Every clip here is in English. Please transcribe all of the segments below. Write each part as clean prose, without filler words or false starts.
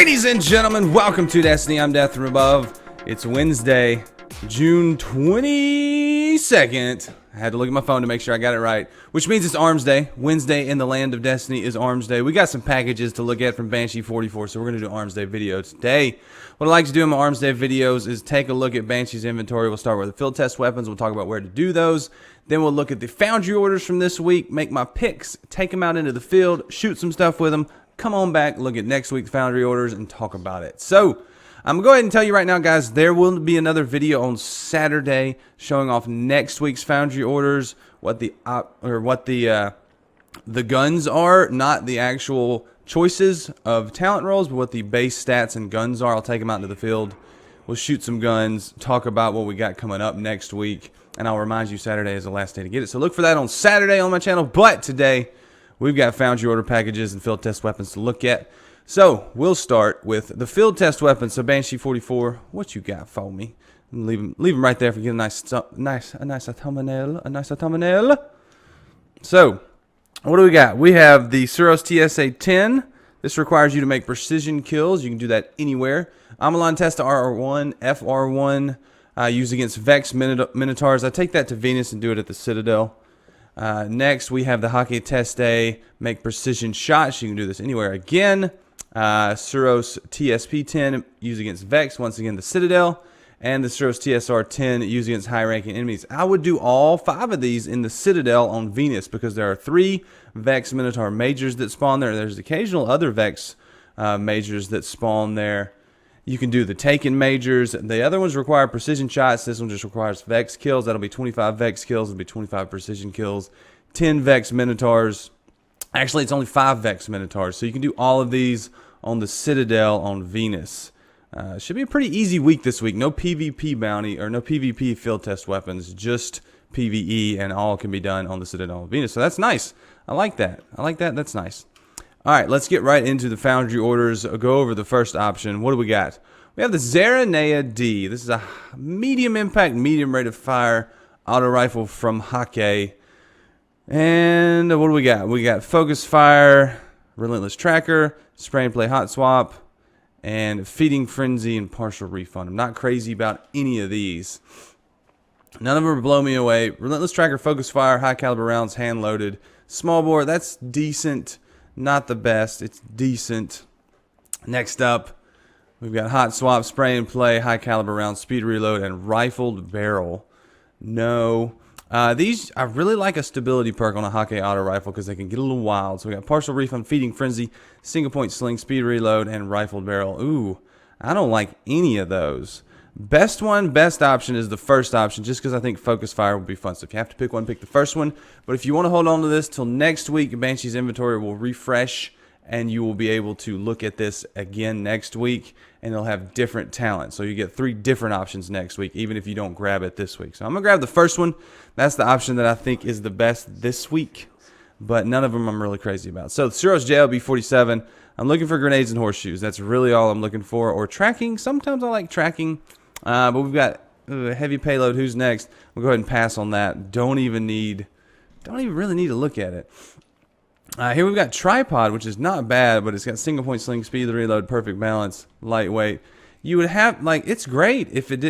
Ladies and gentlemen, welcome to Destiny. I'm Death from Above. It's Wednesday, June 22nd. I had to look at my phone to make sure I got it right, which means it's Armsday. Wednesday in the land of Destiny is Armsday. We got some packages to look at from Banshee 44, so we're going to do Armsday video today. What I like to do in my Armsday videos is take a look at Banshee's inventory. We'll start with the field test weapons. We'll talk about where to do those. Then we'll look at the Foundry Orders from this week, make my picks, take them out into the field, shoot some stuff with them, come on back, look at next week's Foundry Orders, and talk about it. So, I'm going to go ahead and tell you right now, guys, there will be another video on Saturday showing off next week's Foundry Orders, what the guns are, not the actual choices of talent rolls, but what the base stats and guns are. I'll take them out into the field. We'll shoot some guns, talk about what we got coming up next week, and I'll remind you Saturday is the last day to get it. So look for that on Saturday on my channel, but today we've got Foundry Order packages and field test weapons to look at. So, we'll start with the field test weapons. So, Banshee 44, what you got for me? Leave them right there for get a nice thumbnail. So, what do we got? We have the Suros TSA-10. This requires you to make precision kills. You can do that anywhere. Omolon Testa RR1, FR1, used against Vex Minotaurs. I take that to Venus and do it at the Citadel. Next, we have the Hakke Testa, make precision shots. You can do this anywhere again. Suros TSP-10 used against Vex, once again the Citadel, and the Suros TSR-10 used against high-ranking enemies. I would do all 5 of these in the Citadel on Venus because there are 3 Vex Minotaur majors that spawn there. There's occasional other Vex majors that spawn there. You can do the Taken majors. The other ones require precision shots. This one just requires Vex kills. That'll be 25 Vex kills. It'll be 25 precision kills. 10 Vex Minotaurs. Actually, it's only 5 Vex Minotaurs. So you can do all of these on the Citadel on Venus. Should be a pretty easy week this week. No PvP bounty or no PvP field test weapons. Just PvE, and all can be done on the Citadel on Venus. So that's nice. I like that. I like that. That's nice. All right, let's get right into the Foundry Orders. I'll go over the first option. What do we got? We have the Zarinaea-D. This is a medium impact, medium rate of fire auto rifle from Hakke. And what do we got? We got focus fire, relentless tracker, spray and play hot swap, and feeding frenzy and partial refund. I'm not crazy about any of these. None of them blow me away. Relentless tracker, focus fire, high caliber rounds, hand loaded. Small bore, that's decent. Not the best. It's decent. Next up, we've got hot swap, spray and play, high caliber rounds, speed reload, and rifled barrel. No. These, I really like a stability perk on a Hakke auto rifle because they can get a little wild. So we got partial refund, feeding frenzy, single point sling, speed reload, and rifled barrel. Ooh, I don't like any of those. Best option is the first option, just because I think focus fire will be fun. So if you have to pick one, pick the first one. But if you want to hold on to this till next week, Banshee's inventory will refresh, and you will be able to look at this again next week, and it'll have different talent. So you get 3 different options next week, even if you don't grab it this week. So I'm going to grab the first one. That's the option that I think is the best this week, but none of them I'm really crazy about. So Suros JLB-47, I'm looking for grenades and horseshoes. That's really all I'm looking for. Or tracking. Sometimes I like tracking, but we've got heavy payload. Who's next? We'll go ahead and pass on that. Don't even really need to look at it. Here we've got tripod, which is not bad, but it's got single point sling, speed the reload, perfect balance, lightweight. You would have, like, it's great if it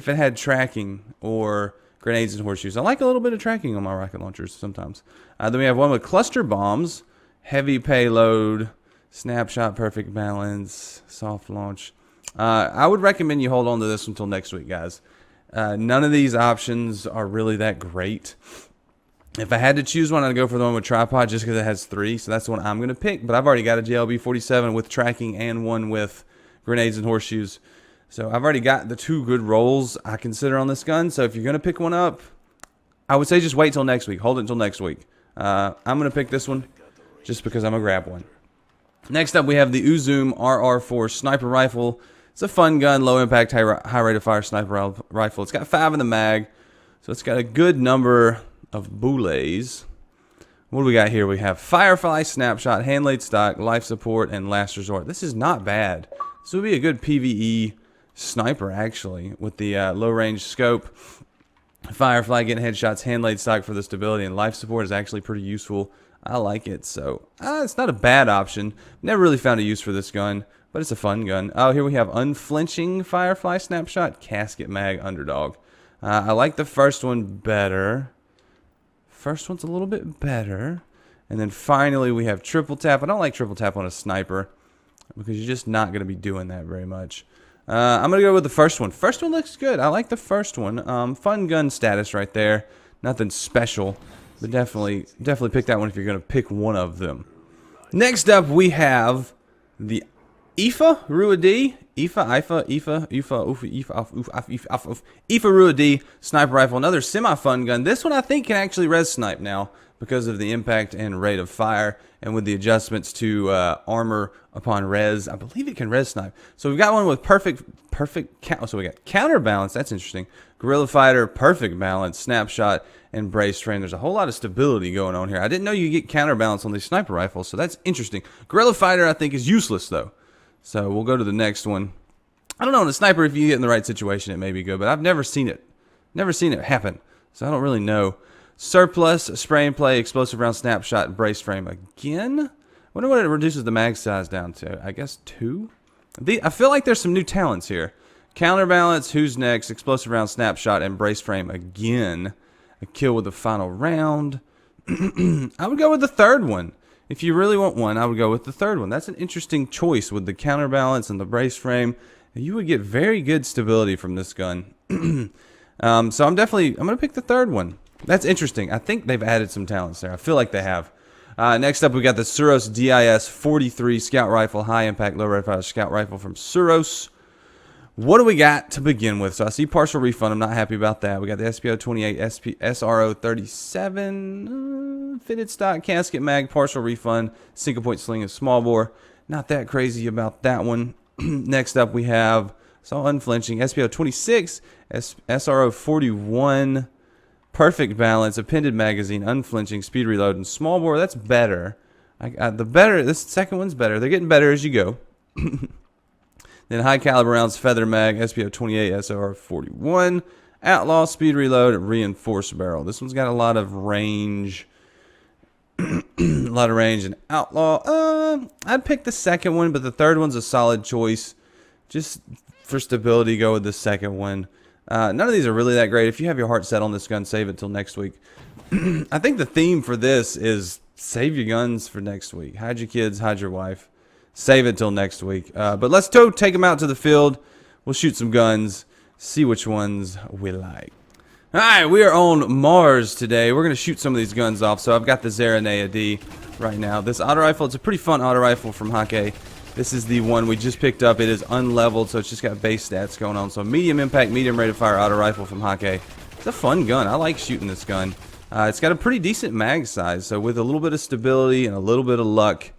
had tracking or grenades and horseshoes. I like a little bit of tracking on my rocket launchers sometimes. Then we have one with cluster bombs, heavy payload, snapshot, perfect balance, soft launch. I would recommend you hold on to this until next week, guys. None of these options are really that great. If I had to choose one, I'd go for the one with tripod just because it has 3. So that's the one I'm going to pick. But I've already got a JLB-47 with tracking and one with grenades and horseshoes. So I've already got the 2 good rolls I consider on this gun. So if you're going to pick one up, I would say just wait till next week. Hold it until next week. I'm going to pick this one just because I'm going to grab one. Next up, we have the Uzume RR4 sniper rifle. It's a fun gun, low impact, high rate of fire sniper rifle. It's got 5 in the mag. So it's got a good number of bullets. What do we got here? We have Firefly, Snapshot, Hand-Laid Stock, Life Support, and Last Resort. This is not bad. This would be a good PvE sniper, actually, with the low-range scope. Firefly getting headshots, hand laid stock for the stability, and life support is actually pretty useful. I like it, so it's not a bad option. Never really found a use for this gun, but it's a fun gun. Oh, here we have unflinching Firefly snapshot, casket mag, underdog. I like the first one better. First one's a little bit better. And then finally we have triple tap. I don't like triple tap on a sniper because you're just not going to be doing that very much. I'm going to go with the first one. First one looks good. I like the first one. Fun gun status right there. Nothing special, but definitely pick that one if you're going to pick one of them. Next up we have the Aoife Rua-D. Aoife Rua-D sniper rifle. Another semi-fun gun. This one I think can actually res snipe now because of the impact and rate of fire, and with the adjustments to armor upon res, I believe it can res snipe. So we've got one with perfect so we got counterbalance. That's interesting. Guerrilla fighter, perfect balance, snapshot, and brace frame. There's a whole lot of stability going on here. I didn't know you get counterbalance on these sniper rifles, so that's interesting. Guerrilla fighter I think is useless though. So we'll go to the next one. I don't know, in a sniper, if you get in the right situation, it may be good, but I've never seen it. Never seen it happen. So I don't really know. Surplus, spray and play, explosive round, snapshot, brace frame again. I wonder what it reduces the mag size down to. I guess 2? I feel like there's some new talents here. Counterbalance, who's next, explosive round, snapshot, and brace frame again. A kill with the final round. I would go with the third one. If you really want one, I would go with the third one. That's an interesting choice with the counterbalance and the brace frame. You would get very good stability from this gun. So I'm going to pick the third one. That's interesting. I think they've added some talents there. I feel like they have. Next up, we got the Suros DIS-43 scout rifle, high impact, low rate of fire scout rifle from Suros. What do we got to begin with? So I see partial refund. I'm not happy about that. We got the SPO-28 SRO-37 fitted stock casket mag, partial refund, single point sling and small bore. Not that crazy about that one. Next up we have unflinching SPO-26 SRO-41 perfect balance, appended magazine, unflinching, speed reload, and small bore. That's better. This second one's better. They're getting better as you go. Then high caliber rounds, feather mag, SPO-28 SR-41, outlaw, speed reload, reinforced barrel. This one's got a lot of range. And outlaw. I'd pick the second one, but the third one's a solid choice. Just for stability, go with the second one. None of these are really that great. If you have your heart set on this gun, save it till next week. I think the theme for this is save your guns for next week. Hide your kids, hide your wife. Save it till next week. But let's take them out to the field. We'll shoot some guns, see which ones we like. Alright, we are on Mars today. We're going to shoot some of these guns off. So I've got the Zarinaea-D right now. This auto rifle, it's a pretty fun auto rifle from Hakke. This is the one we just picked up. It is unleveled, so it's just got base stats going on. So medium impact, medium rate of fire auto rifle from Hakke. It's a fun gun. I like shooting this gun. It's got a pretty decent mag size. So with a little bit of stability and a little bit of luck,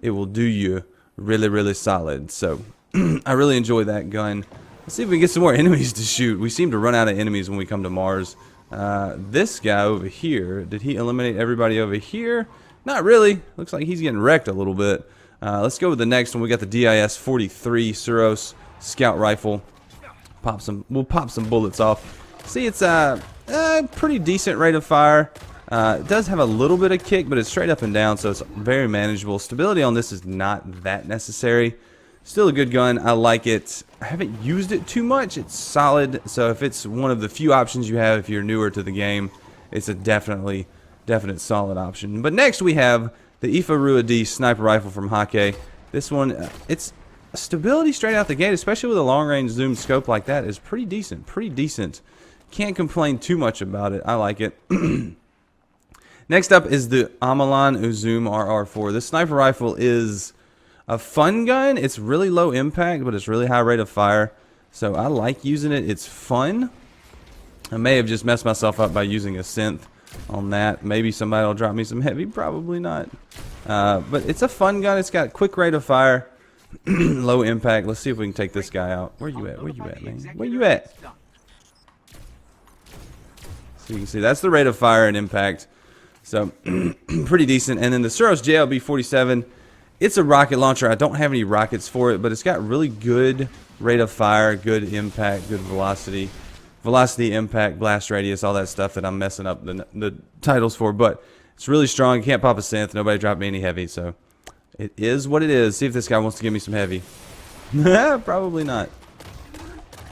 it will do you really, really solid. So I really enjoy that gun. Let's see if we can get some more enemies to shoot. We seem to run out of enemies when we come to Mars. This guy over here, did he eliminate everybody over here? Not really. Looks like he's getting wrecked a little bit. Let's go with the next one. We got the DIS-43 Suros scout rifle. We'll pop some bullets off. See, it's a pretty decent rate of fire. It does have a little bit of kick, but it's straight up and down, so it's very manageable. Stability on this is not that necessary. Still a good gun. I like it. I haven't used it too much. It's solid, so if it's one of the few options you have if you're newer to the game, it's a definite solid option. But next we have the Aoife Rua-D sniper rifle from Hakke. This one, it's stability straight out the gate, especially with a long-range zoom scope like that, is pretty decent. Can't complain too much about it. I like it. Next up is the Omolon Uzume RR4. This sniper rifle is a fun gun. It's really low impact, but it's really high rate of fire. So I like using it. It's fun. I may have just messed myself up by using a synth on that. Maybe somebody will drop me some heavy. Probably not. But it's a fun gun. It's got quick rate of fire. Low impact. Let's see if we can take this guy out. Where you at? Where you at, man? Where you at? So you can see that's the rate of fire and impact. So pretty decent. And then the Suros JLB-47. It's a rocket launcher. I don't have any rockets for it, but it's got really good rate of fire, good impact, good velocity. velocity, impact, blast radius, all that stuff that I'm messing up the titles for. But it's really strong. You can't pop a synth. Nobody dropped me any heavy, so it is what it is. See if this guy wants to give me some heavy. Probably not.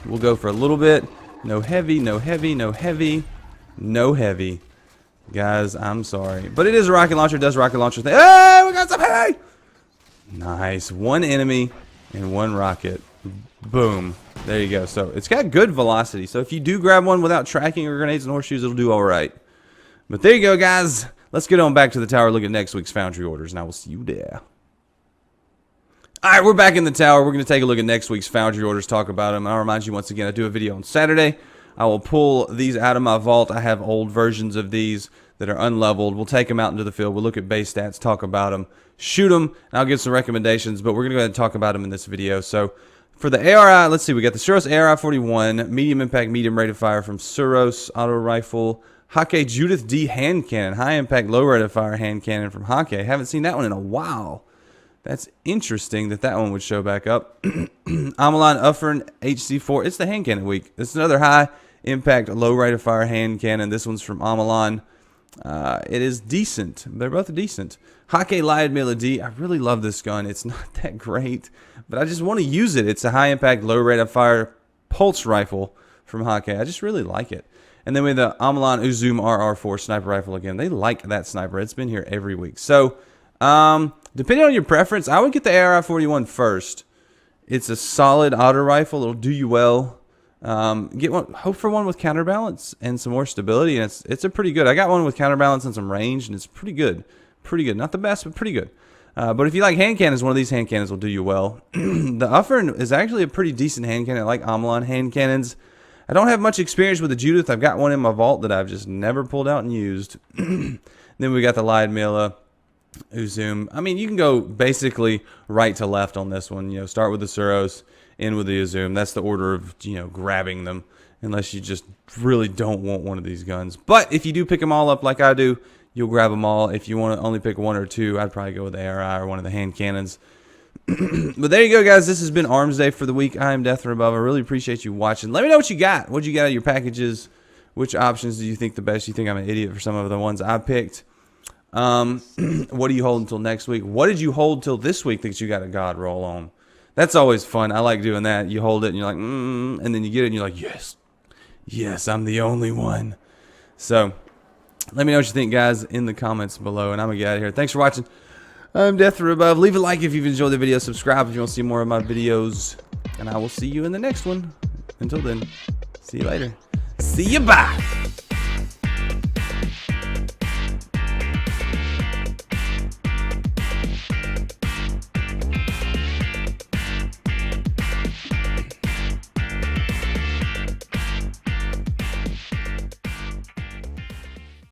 We'll go for a little bit. No heavy, no heavy, no heavy, no heavy. Guys, I'm sorry. But it is a rocket launcher. It does rocket launcher thing. Hey, we got some heavy! Nice. One enemy and one rocket. Boom. There you go. So it's got good velocity. So if you do grab one without tracking or grenades and horseshoes, it'll do all right. But there you go, guys. Let's get on back to the tower, look at next week's Foundry Orders, and I will see you there. All right, we're back in the tower. We're going to take a look at next week's Foundry Orders, talk about them. I'll remind you once again, I do a video on Saturday. I will pull these out of my vault. I have old versions of these that are unleveled. We'll take them out into the field. We'll look at base stats, talk about them, shoot them, and I'll give some recommendations, but we're going to go ahead and talk about them in this video. So for the ARI, let's see, we got the Suros ARI-41, medium impact, medium rate of fire from Suros Auto Rifle. Hakke Judith-D hand cannon, high impact, low rate of fire hand cannon from Hakke. Haven't seen that one in a while. That's interesting that that one would show back up. Omolon Uzume HC4. It's the hand cannon week. It's another high impact, low rate of fire hand cannon. This one's from Omolon. It is decent. They're both decent. Hakke Zarinaea-D. I really love this gun. It's not that great, but I just want to use it. It's a high impact, low rate of fire pulse rifle from Hakke. I just really like it. And then we have the Omolon Uzume RR4 sniper rifle again. They like that sniper. It's been here every week. So, depending on your preference, I would get the ARI-41 first. It's a solid auto rifle. It'll do you well. Get one. Hope for one with counterbalance and some more stability. And it's a pretty good. I got one with counterbalance and some range, and it's pretty good. Pretty good. Not the best, but pretty good. But if you like hand cannons, one of these hand cannons will do you well. The Uzume is actually a pretty decent hand cannon. I like Omolon hand cannons. I don't have much experience with the Judith. I've got one in my vault that I've just never pulled out and used. Then we got the Zarinaea-D Uzume. I mean, you can go basically right to left on this one. You know, start with the Suros, end with the Uzume. That's the order of, you know, grabbing them, unless you just really don't want one of these guns. But if you do pick them all up like I do, you'll grab them all. If you want to only pick one or two, I'd probably go with the ARI or one of the hand cannons. But there you go, guys. This has been Armsday for the week. I am Death from Above. I really appreciate you watching. Let me know what you got. What you got out of your packages? Which options do you think the best? You think I'm an idiot for some of the ones I picked? What do you hold until next week? What did you hold till this week that you got a God roll on? That's always fun. I like doing that. You hold it and you're like, and then you get it and you're like, yes. Yes, I'm the only one. So let me know what you think, guys, in the comments below. And I'm going to get out of here. Thanks for watching. I'm Death from Above. Leave a like if you've enjoyed the video. Subscribe if you want to see more of my videos. And I will see you in the next one. Until then, see you later. See you, bye.